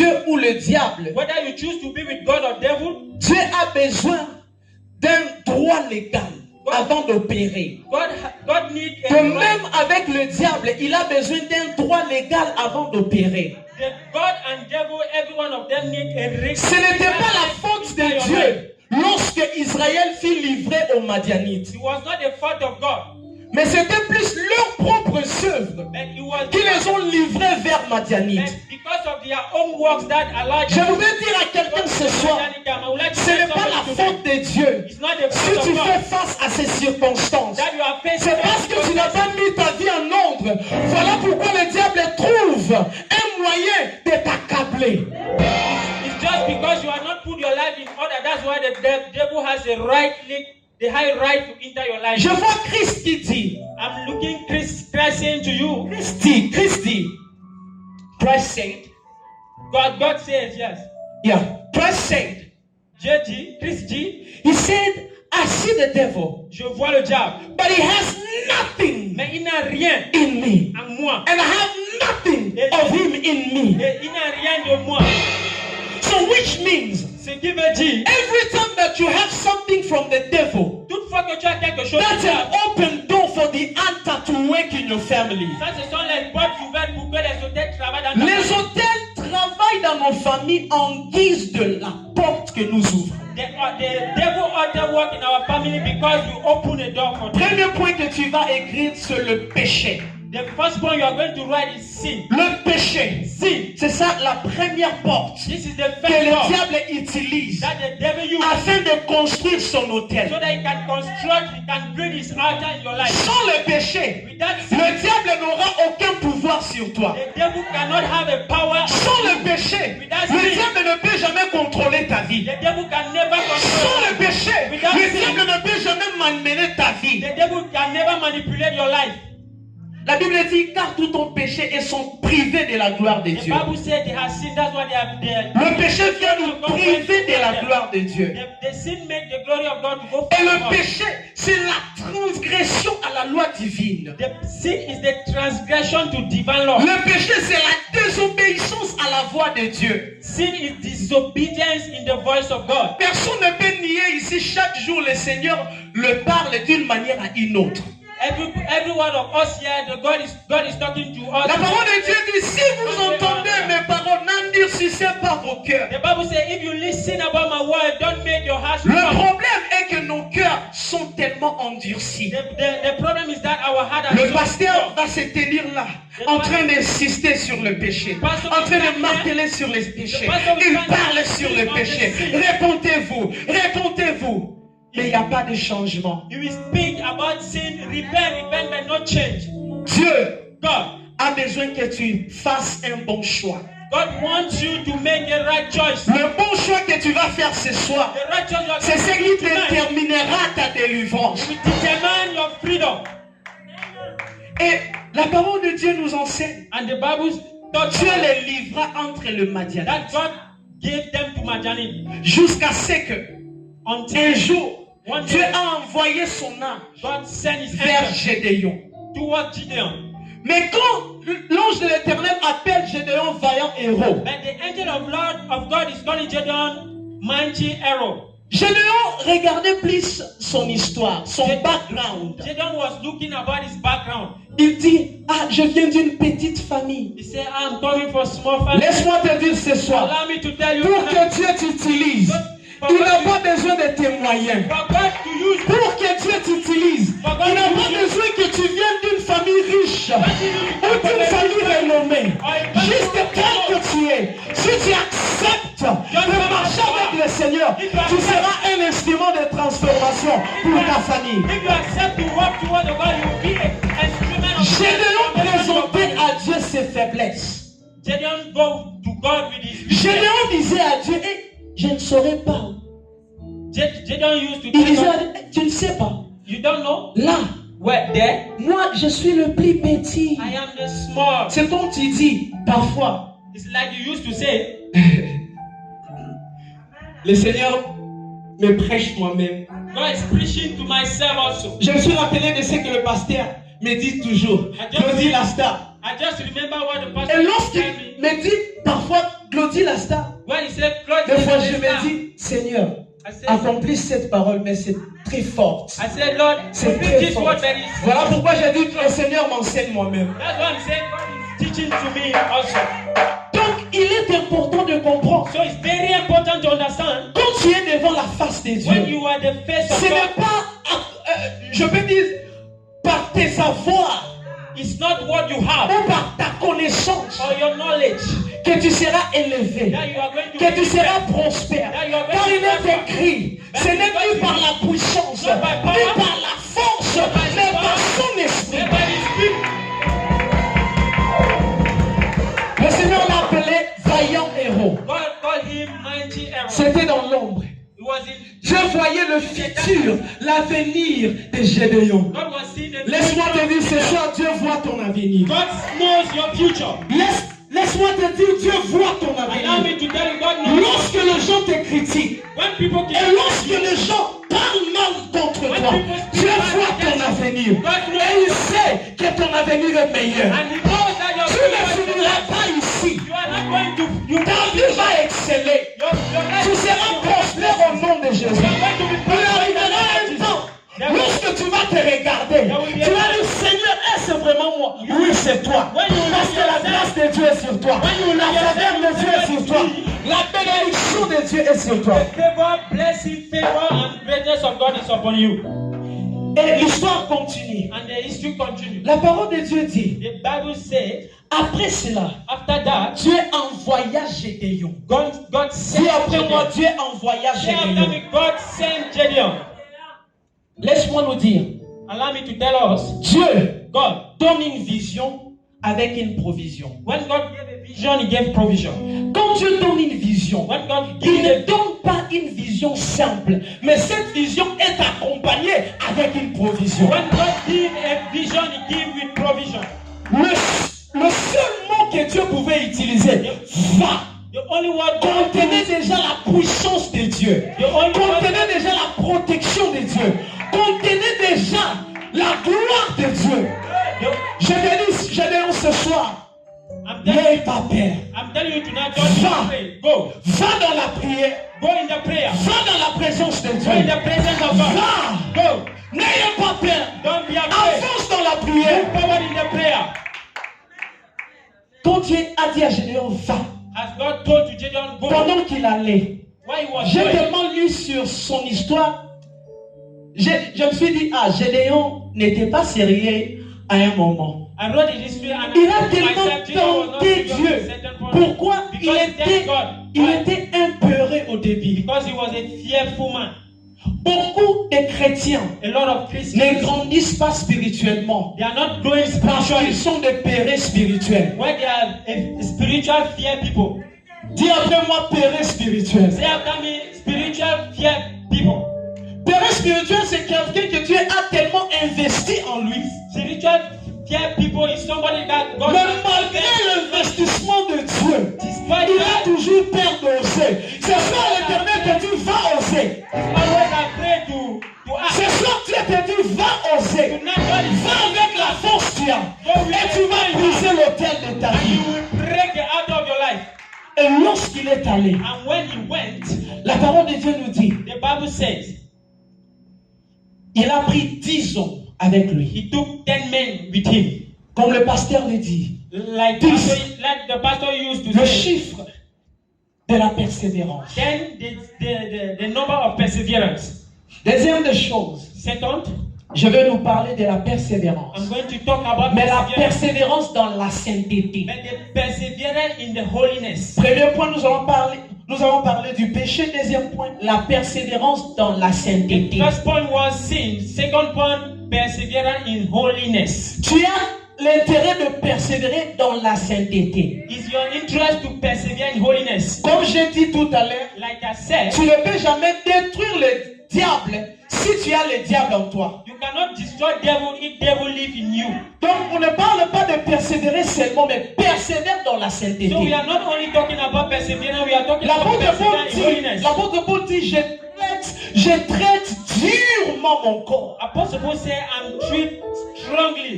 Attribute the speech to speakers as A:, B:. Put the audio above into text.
A: Dieu ou le diable,
B: whether you choose to be with God or devil,
A: Dieu a besoin d'un droit légal avant d'opérer.
B: God needs a
A: De
B: right.
A: même avec le diable, il a besoin d'un droit légal avant d'opérer.
B: God and devil, every one of them need a right.
A: Ce n'était pas la faute de Dieu lorsque Israël fut livré aux Madianites.
B: It was not the fault of God.
A: Mais c'était plus leurs propres œuvres qui les ont livrés vers Madianite.
B: Because of their own works that allowed
A: Je voudrais dire à quelqu'un ce soir, ce n'est pas la faute de Dieu. Si tu fais face à ces circonstances, c'est parce que tu n'as pas mis ta vie en ordre. Voilà pourquoi le diable trouve un moyen de t'accabler.
B: It's just because you are not put your life in order. That's why the devil has the high right to enter your life.
A: Je vois Christ qui dit,
B: I'm looking Christ saying to you.
A: Christ dit, Christ said,
B: God says, yes.
A: Yeah, Christ said,
B: Christ dit,
A: he said, I see the devil,
B: je vois le diable,
A: but he has nothing
B: mais il n'a rien
A: in me,
B: en moi,
A: and I have nothing of him in me.
B: et il n'a rien de moi.
A: So which means,
B: ce qui veut dire,
A: every time that you have something from the devil,
B: toutefois que tu as quelque chose,
A: that's an open door for the hunter to work in your family.
B: Ça, ce sont les portes ouvertes pour que les hôtels travaillent dans ta
A: Les
B: famille.
A: hôtels travaillent dans nos familles en guise de la porte que nous ouvrons.
B: The devil ought work in our family because you open a door for them.
A: Premier point que tu vas écrire, c'est le péché.
B: The first point you are going to write is sin.
A: Le péché,
B: Sin.
A: c'est ça la première porte
B: This is the
A: que
B: first
A: le
B: door
A: diable utilise
B: that the devil uses
A: afin de construire son hôtel.
B: so that he can construct, he can build his altar in your life.
A: Sans le péché,
B: Without sin,
A: le diable n'aura aucun pouvoir sur toi.
B: the devil cannot have a power.
A: Sans le péché, le diable ne peut jamais contrôler ta vie.
B: The devil can never
A: Sans
B: control.
A: le péché, le diable ne peut jamais malmener ta vie.
B: The devil can never manipulate your life.
A: La Bible dit car tous ton péché et sont privés de la gloire de
B: The
A: Dieu.
B: Bible said they have sinned. That's why they are there.
A: Le péché vient nous priver de la gloire de Dieu.
B: The sin make the glory of God to go
A: Et le
B: forward.
A: péché, c'est la transgression à la loi divine.
B: The sin is the transgression to divine law.
A: Le péché, c'est la désobéissance à la voix de Dieu.
B: Sin is disobedience in the voice of God.
A: Personne ne peut nier ici, chaque jour le Seigneur le parle d'une manière à une autre.
B: Every one of us here, God is talking to us.
A: La parole de Dieu dit, si vous entendez mes paroles, n'endurcissez pas vos cœurs.
B: The Bible says, if you listen about my word, don't make your hearts
A: Le
B: strong.
A: problème est que nos cœurs sont tellement endurcis.
B: The problem is that our heart are
A: Le
B: so
A: pasteur
B: strong.
A: va se tenir là, en train d'insister sur le péché, en train de marteler sur les péchés. Il parle sur le péché. Répondez-vous, répondez-vous. Mais il n'y a pas de changement.
B: You will speak about sin, repent, but not change.
A: Dieu
B: God
A: a besoin que tu fasses un bon choix.
B: God wants you to make the right choice.
A: Le bon choix que tu vas faire ce soir,
B: The right choice you are
A: c'est ce
B: going
A: qui
B: to make tonight
A: déterminera ta délivrance.
B: will determine your freedom.
A: Et la parole de Dieu nous enseigne.
B: And the Bible taught
A: Dieu
B: us
A: les livra entre le Madian
B: that God gave them to Madianite
A: jusqu'à ce que un
B: until
A: jour
B: one
A: Dieu
B: day
A: a envoyé son âme
B: God sent his
A: vers
B: angel
A: Gédéon.
B: towards Gideon.
A: Mais quand l'ange de l'Éternel appelle Gédéon vaillant héros,
B: But the angel of God is calling Gideon mighty hero.
A: Gédéon regardait plus son histoire, son background.
B: Gideon was looking about his background.
A: Il dit, ah, je viens d'une petite famille.
B: He said, I'm coming from small family.
A: Laisse-moi te dire ce soir,
B: Allow me to tell you
A: pour
B: tonight,
A: que Dieu t'utilise, il n'a pas besoin de tes moyens.
B: for God to use
A: Pour que Dieu t'utilise, il n'a pas besoin que tu viennes d'une famille riche ou d'une famille renommée. Juste tel que tu es, si tu acceptes de marcher avec le Seigneur, tu seras un instrument de transformation pour ta famille.
B: if you accept to walk toward the God, you will be an instrument of
A: Gédéon
B: transformation.
A: présentait à Dieu ses faiblesses.
B: Gideon go to God with his
A: Gédéon disait à Dieu, eh, je ne saurais pas.
B: Gideon used to
A: Il
B: tell
A: disait,
B: God,
A: à Dieu, eh, tu ne sais pas.
B: you don't know?
A: Là,
B: Where? There?
A: moi, je suis le plus petit.
B: I am the small.
A: C'est comme tu dis, parfois,
B: It's like you used to say,
A: le Seigneur me prêche moi-même.
B: God is preaching to myself also.
A: Je me suis rappelé de ce que le pasteur me dit toujours. Claudie Lasta.
B: I just remember what the pastor
A: Et lorsqu'il
B: told me.
A: me dit parfois Claudie la star,
B: When he said, Claude,
A: des fois
B: is
A: je
B: a
A: me
B: star,
A: dis, Seigneur,
B: I said,
A: accomplis cette parole, mais c'est très forte.
B: I said, Lord,
A: C'est
B: repeat
A: très
B: this
A: fort.
B: word very
A: Voilà pourquoi j'ai dit que le Seigneur m'enseigne moi-même.
B: That's why I'm saying God is teaching to me also.
A: Donc, il est important de comprendre.
B: So it's very important to understand
A: Quand tu es devant la face de
B: when
A: Dieu,
B: you are the face of
A: ce n'est
B: God,
A: pas, je peux dire, par tes savoirs
B: it's not what you have
A: ou par ta connaissance
B: or your knowledge
A: que tu seras élevé,
B: that you are going to
A: que tu
B: be
A: seras prospère. Car il est écrit, ce n'est plus par la puissance, mais par la force, mais par son esprit.
B: Everybody speak.
A: Le Seigneur l'appelait vaillant héros.
B: God called him mighty arrow.
A: C'était dans l'ombre.
B: He was in.
A: Je voyais le futur, l'avenir de Gédéon.
B: God was seeing the
A: Laisse-moi te dire ce
B: future.
A: soir, Dieu voit ton avenir.
B: God knows your future.
A: Laisse-moi te dire, Dieu voit ton
B: Allow
A: avenir.
B: me to tell you, God knows.
A: Lorsque les gens te critiquent,
B: When people
A: et
B: can
A: lorsque les gens parlent mal contre toi, Dieu voit ton avenir. Et il sait que ton avenir est meilleur.
B: and He knows that your
A: Tu ne
B: future is
A: finiras
B: better.
A: pas ici.
B: You are not going to. You
A: Ta vie va exceller.
B: your life
A: Tu seras prospère au nom de Jésus.
B: You are going to be
A: Il arrivera un temps, lorsque tu vas te regarder, tu vas dire, Seigneur, est-ce vraiment moi? Oui, c'est toi. Parce que la grâce de Dieu est sur toi. La faveur de Dieu est sur toi. La bénédiction de Dieu est sur toi.
B: The favor, blessing, favor, and greatness of God is upon you.
A: Et l'histoire continue.
B: And the history continues.
A: La parole de Dieu dit,
B: The Bible says,
A: après cela,
B: after that,
A: Dieu envoya Gédéon.
B: God sent
A: Dis après moi,
B: Gideon.
A: Dieu envoya
B: Say after
A: Gédéon.
B: me, God sent Gideon.
A: Laisse-moi nous dire,
B: Allow me to tell us,
A: Dieu
B: God,
A: donne une vision avec une provision.
B: when God gave a vision, He gave provision.
A: Quand Dieu donne une vision,
B: When God
A: il
B: gives
A: ne
B: a
A: donne pas une vision simple, mais cette vision est accompagnée avec une provision.
B: when God gives a vision, He gives with provision.
A: Le seul mot que Dieu pouvait utiliser, va,
B: The only word God
A: contenait déjà la puissance de Dieu,
B: The only word
A: contenait déjà la protection de Dieu, contenait déjà la gloire de Dieu. Je te dis, Gédéon, ce soir, n'aie pas peur.
B: I'm telling you tonight, don't pray. Go.
A: Va dans la prière,
B: Go in the prayer.
A: va dans la présence de
B: Go in
A: Dieu.
B: the presence of God.
A: Va,
B: Go.
A: n'ayez pas peur.
B: Don't be afraid.
A: Avance dans la prière.
B: Move forward in the prayer.
A: Quand Dieu a dit à Gédéon, va,
B: As God told to Gideon, go.
A: pendant qu'il allait,
B: Why he was
A: j'ai
B: going.
A: tellement lu sur son histoire, je me suis dit, ah, Gédéon n'était pas sérieux à un moment.
B: I wrote the history and
A: Il a
B: I myself,
A: tellement
B: Gideon was not
A: tenté
B: serious
A: Dieu.
B: at a certain point.
A: Pourquoi
B: Because he thanked God.
A: il
B: Why?
A: était impeuré au début.
B: Because he was a fearful man.
A: Beaucoup de chrétiens
B: A lot of
A: ne
B: Christians,
A: grandissent pas spirituellement
B: they are not growing
A: parce
B: spiritually.
A: qu'ils sont des pérés spirituels.
B: When they are a spiritual fear people.
A: Dis après moi, péré spirituel.
B: Say after me, spiritual fear people.
A: Péré spirituel, c'est quelqu'un que Dieu a tellement investi en lui.
B: Spiritual fear people is somebody that God
A: Mais malgré l'investissement de Dieu,
B: despite
A: il a
B: that,
A: toujours peur d'oser. C'est ça l'éternel te dit, va oser.
B: is always afraid to
A: C'est
B: act.
A: ça Dieu te dit, va oser.
B: To naturally
A: Va avec la force qu'il y a. Et tu vas briser l'autel de ta
B: and
A: vie.
B: you will break the heart of your life.
A: Et lorsqu'il est allé,
B: And when he went,
A: la parole de Dieu nous dit,
B: the Bible says,
A: il a pris 10 hommes avec lui.
B: he took 10 men with him.
A: Comme le pasteur le dit,
B: Like the pastor used to
A: le
B: say,
A: chiffre de la persévérance.
B: then the number of perseverance.
A: Deuxième des choses,
B: Second,
A: je vais nous parler de la persévérance.
B: I'm going to talk about
A: Mais la
B: perseverance.
A: persévérance dans la sainteté.
B: But the perseverance in the holiness.
A: Premier point, nous avons parlé du péché. Deuxième point, la persévérance dans la sainteté.
B: First point was sin. Second point, perseverance in holiness.
A: Tu as l'intérêt de persévérer dans la sainteté.
B: Is your interest to persevere in holiness?
A: Comme j'ai dit tout à l'heure,
B: Like I said,
A: tu ne peux jamais détruire le diable si tu as le diable en toi.
B: you cannot destroy devil if devil live in you.
A: Donc, on ne parle pas de persévérer seulement, mais persévère dans la sainteté.
B: So we are not only talking about perseverance, we are talking about
A: L'apôtre Paul
B: perseverance in holiness.
A: dit, je traite durement mon corps.
B: Apostle Paul said, I'm treat strongly